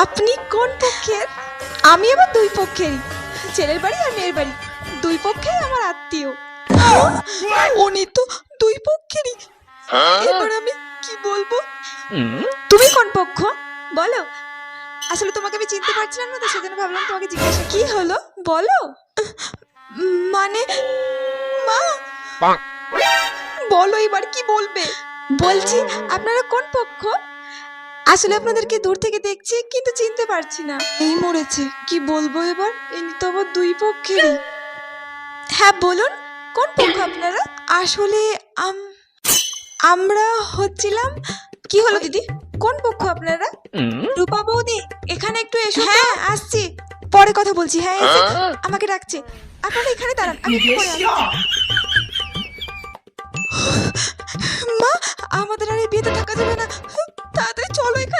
আপনি কোন পক্ষের? আমি আবার দুই পক্ষেরই, ছেলের বাড়ি আর মেয়ের বাড়ি দুই পক্ষেই আমার আত্মীয়। উনি তো দুই পক্ষেরই। এবার আমি কি বলবো? তুমি কোন পক্ষ বলো? আসলে তোমাকে আমি চিনতে পারছিলাম না, তো সেজন্য ভাবলাম তোমাকে জিজ্ঞাসা। কি হলো বলো? মানে মা, বলো এবার কি বলবে? বলছি আপনারা কোন পক্ষ? আসলে আপনাদেরকে দূর থেকে দেখছি কিন্তু চিনতে পারছি না। এই মরেছে, কি বলবো এবার? ইনি তো আবার দুই পক্ষেরই। হ্যাঁ বলুন, কোন পক্ষ আপনারা? আসলে আমরা হচ্ছিলাম। কি হলো দিদি, কোন পক্ষ আপনারা? রূপা বৌদি এখানে একটু এসো। হ্যাঁ আসছি, পরে কথা বলছি। হ্যাঁ এসে আমাকে ডাকছে। আপনারা এখানে দাঁড়ান, আমি একটু পরে আসছি। মা, আমাদের আর এই বিয়েতে থাকা যাবে না, তাড়াতাড়ি চলো এখানে।